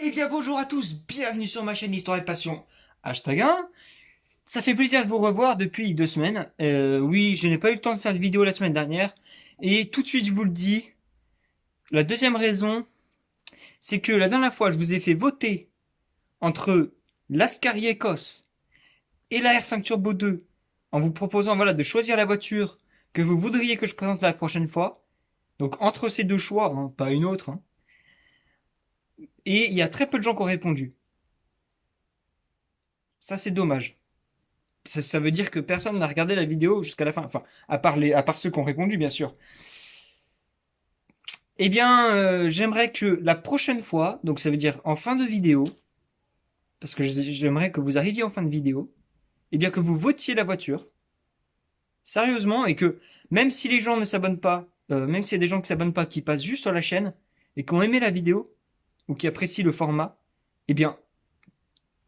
Eh bien bonjour à tous, bienvenue sur ma chaîne Histoire et Passion. Hashtag 1. Ça fait plaisir de vous revoir depuis 2 semaines. Oui, je n'ai pas eu le temps de faire de vidéo la semaine dernière. Et tout de suite, je vous le dis, la deuxième raison, c'est que la dernière fois, je vous ai fait voter entre l'Ascari Écosse et la R5 Turbo 2 en vous proposant voilà, de choisir la voiture que vous voudriez que je présente la prochaine fois. Donc entre ces deux choix, hein, pas une autre. Hein. Et il y a très peu de gens qui ont répondu. Ça, c'est dommage. Ça veut dire que personne n'a regardé la vidéo jusqu'à la fin. Enfin, à part ceux qui ont répondu, bien sûr. Eh bien, j'aimerais que la prochaine fois, donc ça veut dire en fin de vidéo, parce que j'aimerais que vous arriviez en fin de vidéo, eh bien que vous votiez la voiture, sérieusement, et que même si les gens ne s'abonnent pas, même s'il y a des gens qui s'abonnent pas, qui passent juste sur la chaîne, et qui ont aimé la vidéo, ou qui apprécient le format, eh bien,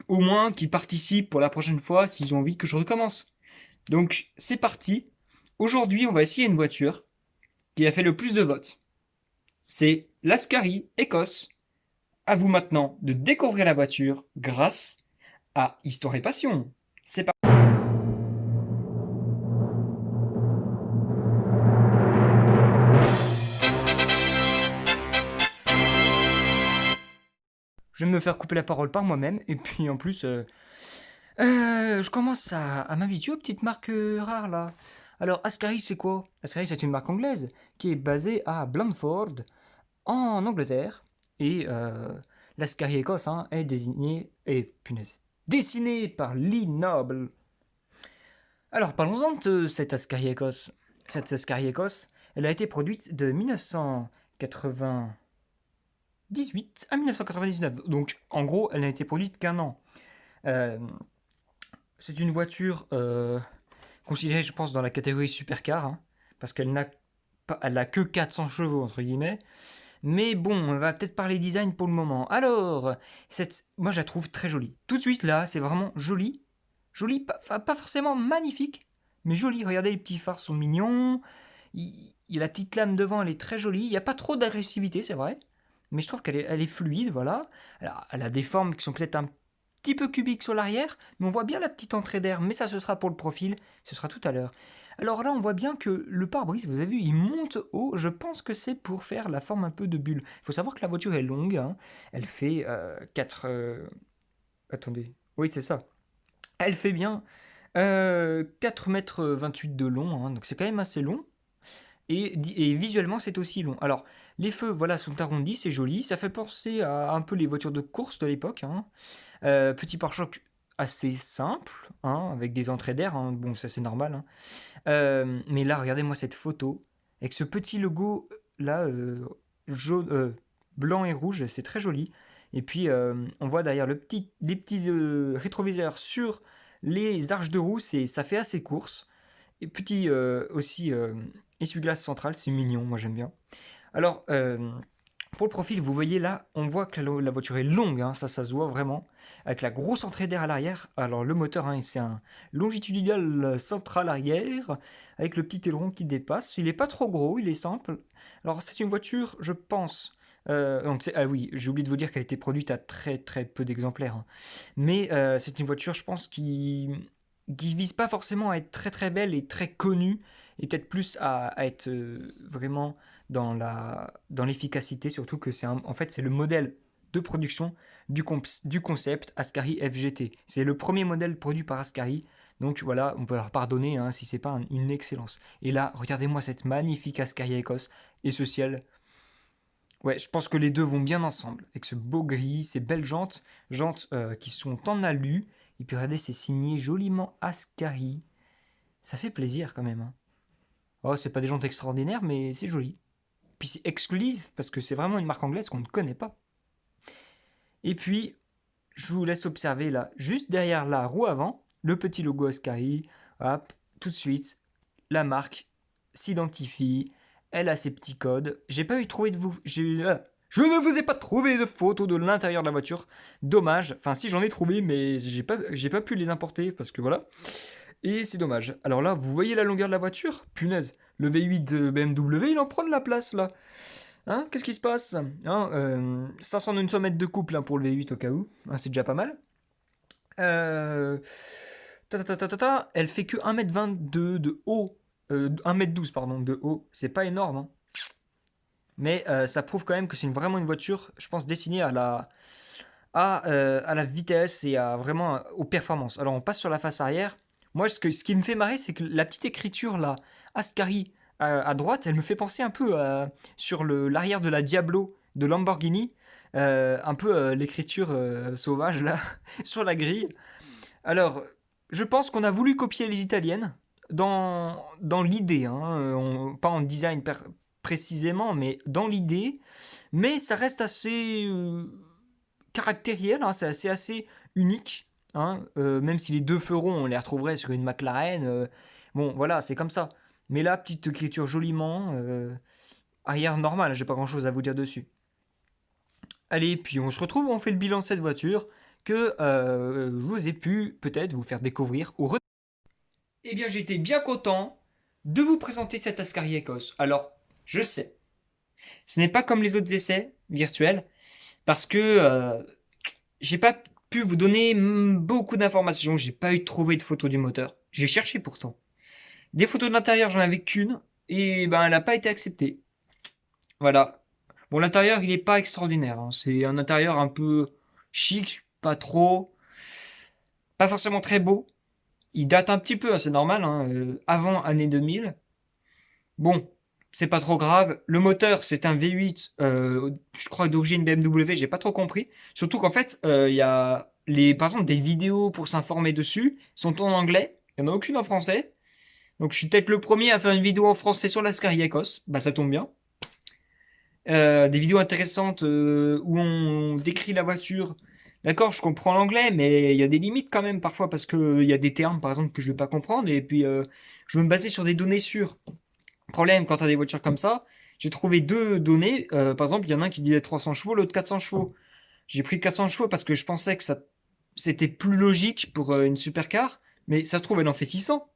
au moins qu'ils participent pour la prochaine fois s'ils ont envie que je recommence. Donc, c'est parti. Aujourd'hui, on va essayer une voiture qui a fait le plus de votes. C'est l'Ascari Écosse. À vous maintenant de découvrir la voiture grâce à Histoire et Passion. C'est parti. Je vais me faire couper la parole par moi-même et puis en plus, je commence à m'habituer aux petites marques rares là. Alors Ascari c'est quoi? Ascari c'est une marque anglaise qui est basée à Blandford en Angleterre et l'Ascari Écosse hein, est désigné et punaise dessiné par Lee Noble. Alors parlons-en de cette Ascari Écosse. Cette Ascari Écosse, elle a été produite de 1998 à 1999. Donc en gros, elle n'a été produite qu'un an. Euh, c'est une voiture considérée, je pense, dans la catégorie supercar, hein, parce qu'elle n'a elle a que 400 chevaux entre guillemets. Mais bon, on va peut-être parler design pour le moment. Alors, moi je la trouve très jolie. Tout de suite là, c'est vraiment joli. Joli, pas forcément magnifique, mais joli. Regardez, les petits phares sont mignons. Il y a la petite lame devant, elle est très jolie. Il n'y a pas trop d'agressivité, c'est vrai. Mais je trouve elle est fluide, voilà. Elle a des formes qui sont peut-être un petit peu cubiques sur l'arrière, mais on voit bien la petite entrée d'air. Mais ça, ce sera pour le profil, ce sera tout à l'heure. Alors là, on voit bien que le pare-brise, vous avez vu, il monte haut. Je pense que c'est pour faire la forme un peu de bulle. Il faut savoir que la voiture est longue. Hein. Elle fait 4... Attendez. Oui, c'est ça. Elle fait bien 4,28 m de long. Hein, donc c'est quand même assez long. Et visuellement, c'est aussi long. Alors, les feux, voilà, sont arrondis, c'est joli. Ça fait penser à un peu les voitures de course de l'époque. Hein. Petit pare-choc assez simple, hein, avec des entrées d'air. Hein. Bon, ça c'est normal. Hein. Mais là, regardez-moi cette photo avec ce petit logo là, jaune, blanc et rouge, c'est très joli. Et puis, on voit derrière les petits rétroviseurs sur les arches de roue, ça fait assez course. Et petit aussi essuie-glace central, c'est mignon, moi j'aime bien. Alors, pour le profil, vous voyez là, on voit que la voiture est longue, hein, ça se voit vraiment, avec la grosse entrée d'air à l'arrière. Alors le moteur, hein, c'est un longitudinal central arrière, avec le petit aileron qui dépasse. Il n'est pas trop gros, il est simple. Alors c'est une voiture, je pense. Ah oui, j'ai oublié de vous dire qu'elle était produite à très très peu d'exemplaires. Hein. Mais c'est une voiture, je pense, qui vise pas forcément à être très très belle et très connue, et peut-être plus à être vraiment dans l'efficacité, surtout que en fait, c'est le modèle de production du concept Ascari FGT. C'est le premier modèle produit par Ascari, donc voilà, on peut leur pardonner hein, si c'est pas une excellence. Et là, regardez-moi cette magnifique Ascari Écosse et ce ciel. Ouais, je pense que les deux vont bien ensemble, avec ce beau gris, ces belles jantes qui sont en alu, et puis regardez, c'est signé joliment Ascari. Ça fait plaisir quand même. Hein. Oh, c'est pas des jantes extraordinaires, mais c'est joli. Puis c'est exclusif parce que c'est vraiment une marque anglaise qu'on ne connaît pas. Et puis, je vous laisse observer là, juste derrière la roue avant, le petit logo Ascari. Hop, tout de suite, la marque s'identifie. Elle a ses petits codes. J'ai pas eu trouvé de vous. Je ne vous ai pas trouvé de photos de l'intérieur de la voiture. Dommage. Enfin, si j'en ai trouvé, mais j'ai pas pu les importer parce que voilà. Et c'est dommage. Alors là, vous voyez la longueur de la voiture? Punaise. Le V8 de BMW, il en prend de la place là. Hein, qu'est-ce qui se passe? Hein, 500 Nm de couple hein, pour le V8 au cas où, hein, c'est déjà pas mal. Euh, Elle fait que 1,22 m de haut, 1,12 m pardon, de haut, c'est pas énorme, hein. Mais ça prouve quand même que c'est vraiment une voiture, je pense, destinée à la vitesse et à vraiment aux performances. Alors on passe sur la face arrière. Moi, ce qui me fait marrer, c'est que la petite écriture là, Ascari à droite, elle me fait penser un peu sur l'arrière de la Diablo de Lamborghini, un peu l'écriture sauvage là sur la grille. Alors, je pense qu'on a voulu copier les italiennes dans l'idée, hein, pas en design précisément, mais dans l'idée. Mais ça reste assez caractériel, hein, c'est assez unique, hein, même si les deux ferons, on les retrouverait sur une McLaren. Bon, voilà, c'est comme ça. Mais là, petite écriture joliment, arrière normal, j'ai pas grand chose à vous dire dessus. Allez, puis on se retrouve, on fait le bilan de cette voiture que je vous ai pu peut-être vous faire découvrir ou Eh bien, j'étais bien content de vous présenter cet Ascari Ecos. Alors, je sais, ce n'est pas comme les autres essais virtuels, parce que j'ai pas pu vous donner beaucoup d'informations, j'ai pas eu trouvé de photos du moteur. J'ai cherché pourtant. Des photos de l'intérieur, j'en avais qu'une, et ben elle n'a pas été acceptée. Voilà. Bon, l'intérieur, il est pas extraordinaire, hein. C'est un intérieur un peu chic, pas trop, pas forcément très beau. Il date un petit peu, hein, c'est normal, hein, avant année 2000. Bon, c'est pas trop grave. Le moteur, c'est un V8, je crois d'origine BMW, j'ai pas trop compris. Surtout qu'en fait, il y a par exemple, des vidéos pour s'informer dessus sont en anglais. Il n'y en a aucune en français. Donc je suis peut-être le premier à faire une vidéo en français sur la Scariacos. Bah ça tombe bien. Des vidéos intéressantes où on décrit la voiture. D'accord, je comprends l'anglais, mais il y a des limites quand même parfois parce qu'il y a des termes, par exemple, que je vais pas comprendre. Et puis, je veux me baser sur des données sûres. Problème, quand tu as des voitures comme ça, j'ai trouvé deux données. Par exemple, il y en a un qui disait 300 chevaux, l'autre 400 chevaux. J'ai pris 400 chevaux parce que je pensais que c'était plus logique pour une supercar, mais ça se trouve, elle en fait 600.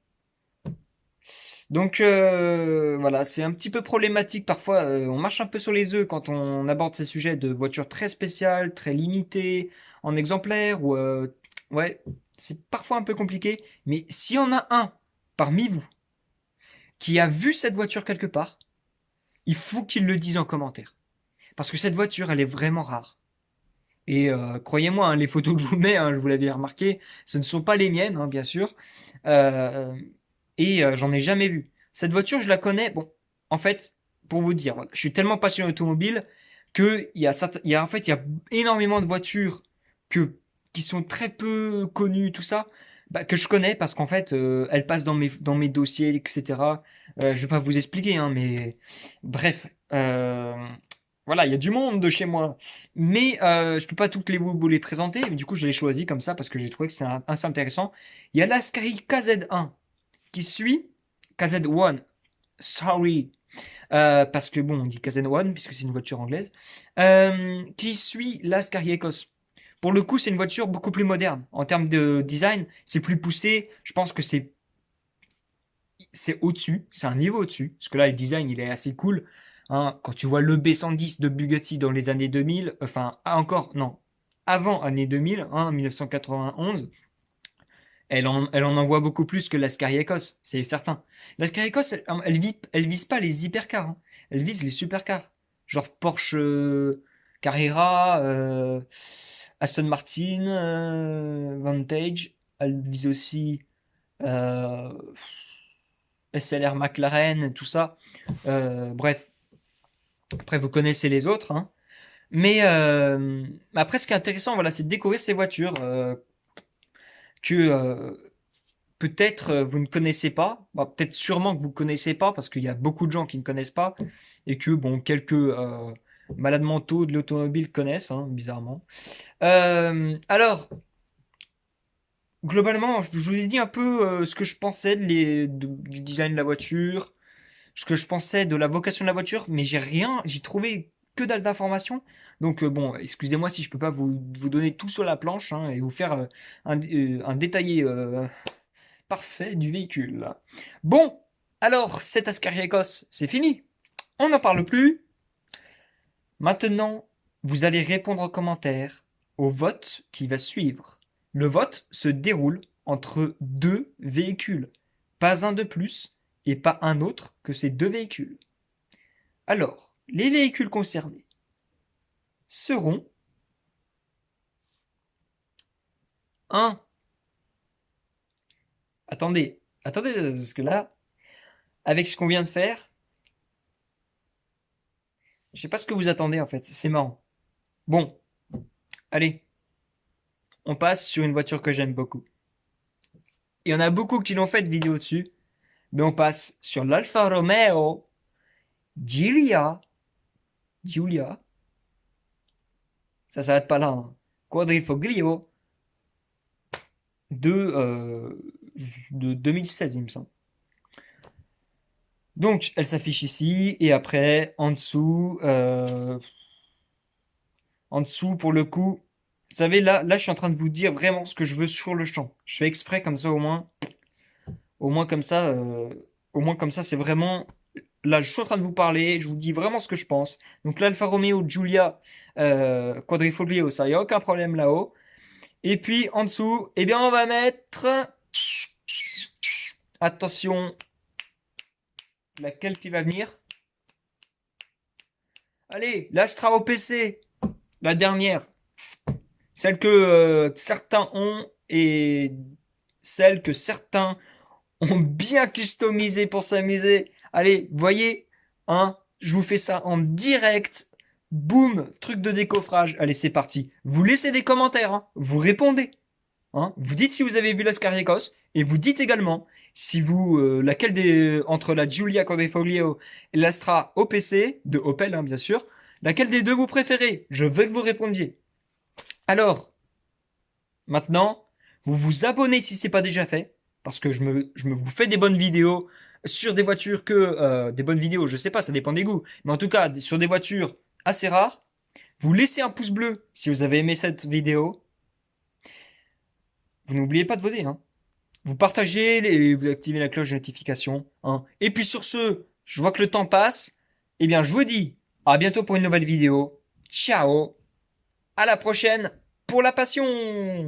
Donc voilà, c'est un petit peu problématique parfois. On marche un peu sur les œufs quand on aborde ces sujets de voitures très spéciales, très limitées, en exemplaires, ou ouais, c'est parfois un peu compliqué. Mais s'il y en a un parmi vous qui a vu cette voiture quelque part, il faut qu'il le dise en commentaire. Parce que cette voiture, elle est vraiment rare. Et croyez-moi, hein, les photos que je vous mets, hein, je vous l'avais remarqué, ce ne sont pas les miennes, hein, bien sûr. Euh, et j'en ai jamais vu. Cette voiture, je la connais. Bon, en fait, pour vous dire, voilà, je suis tellement passionné automobile que en fait, il y a énormément de voitures qui sont très peu connues, tout ça, bah, que je connais parce qu'en fait, elles passent dans mes dossiers, etc. Je vais pas vous expliquer, hein, mais bref. Voilà, il y a du monde de chez moi. Mais je peux pas toutes vous les présenter. Mais du coup, je les choisis comme ça parce que j'ai trouvé que c'est assez intéressant. Il y a l'Ascari KZ1 qui suit KZ1. Sorry. Parce que bon, on dit KZ1 puisque c'est une voiture anglaise. Qui suit l'Ascari Ecos. Pour le coup, c'est une voiture beaucoup plus moderne. En termes de design, c'est plus poussé. Je pense que c'est au-dessus, c'est un niveau au-dessus. Parce que là, le design, il est assez cool. Hein, quand tu vois le B110 de Bugatti dans les années 2000, enfin, encore, non, avant année 2000, hein, 1991, elle en envoie beaucoup plus que la Scariacos, c'est certain. La Scariacos, elle vise pas les hypercars, hein. Elle vise les supercars. Genre Porsche Carrera, Aston Martin, Vantage. Elle vise aussi euh, SLR McLaren, tout ça. Bref, après vous connaissez les autres, hein. Mais après, ce qui est intéressant, voilà, c'est de découvrir ces voitures que peut-être vous ne connaissez pas. Bah, peut-être sûrement que vous ne connaissez pas parce qu'il y a beaucoup de gens qui ne connaissent pas et que bon, quelques malades mentaux de l'automobile connaissent, hein, bizarrement. Alors, globalement, je vous ai dit un peu ce que je pensais du design de la voiture, ce que je pensais de la vocation de la voiture, mais j'ai trouvé que dalle d'informations. Donc bon, excusez-moi si je peux pas vous donner tout sur la planche hein, et vous faire un détaillé parfait du véhicule. Bon, alors cet Ascari Ecos, c'est fini. On n'en parle plus. Maintenant, vous allez répondre en commentaire au vote qui va suivre. Le vote se déroule entre deux véhicules, pas un de plus et pas un autre que ces deux véhicules. Alors, les véhicules concernés seront un. Attendez, parce que là, avec ce qu'on vient de faire, je sais pas ce que vous attendez en fait, c'est marrant. Bon, allez, on passe sur une voiture que j'aime beaucoup. Il y en a beaucoup qui l'ont fait de vidéo dessus, mais on passe sur l'Alfa Romeo Giulia. Giulia. Ça s'arrête pas là. Hein. Quadrifoglio de, euh, de 2016, il me semble. Donc, elle s'affiche ici, et après, en dessous, pour le coup, vous savez, là, je suis en train de vous dire vraiment ce que je veux sur le champ. Je fais exprès comme ça, au moins comme ça, c'est vraiment. Là, je suis en train de vous parler, je vous dis vraiment ce que je pense. Donc, l'Alfa Romeo Giulia Quadrifoglio, ça, y a aucun problème là-haut. Et puis, en dessous, eh bien, on va mettre. Attention, laquelle qui va venir? Allez, l'Astra OPC, la dernière. Celle que certains ont et celle que certains ont bien customisée pour s'amuser. Allez, voyez, hein, je vous fais ça en direct. Boum, truc de décoffrage. Allez, c'est parti. Vous laissez des commentaires, hein, vous répondez. Hein, vous dites si vous avez vu la Scariacos et vous dites également si vous laquelle des entre la Giulia Cordifolio et l'Astra OPC de Opel hein, bien sûr, laquelle des deux vous préférez. Je veux que vous répondiez. Alors, maintenant, vous vous abonnez si c'est pas déjà fait, parce que je me vous fais des bonnes vidéos sur des voitures que des bonnes vidéos, je sais pas, ça dépend des goûts, mais en tout cas sur des voitures assez rares. Vous laissez un pouce bleu si vous avez aimé cette vidéo. Vous n'oubliez pas de voter, hein. Vous partagez, vous activez la cloche de notification, hein. Et puis sur ce, je vois que le temps passe. Eh bien, je vous dis à bientôt pour une nouvelle vidéo. Ciao, à la prochaine pour la passion.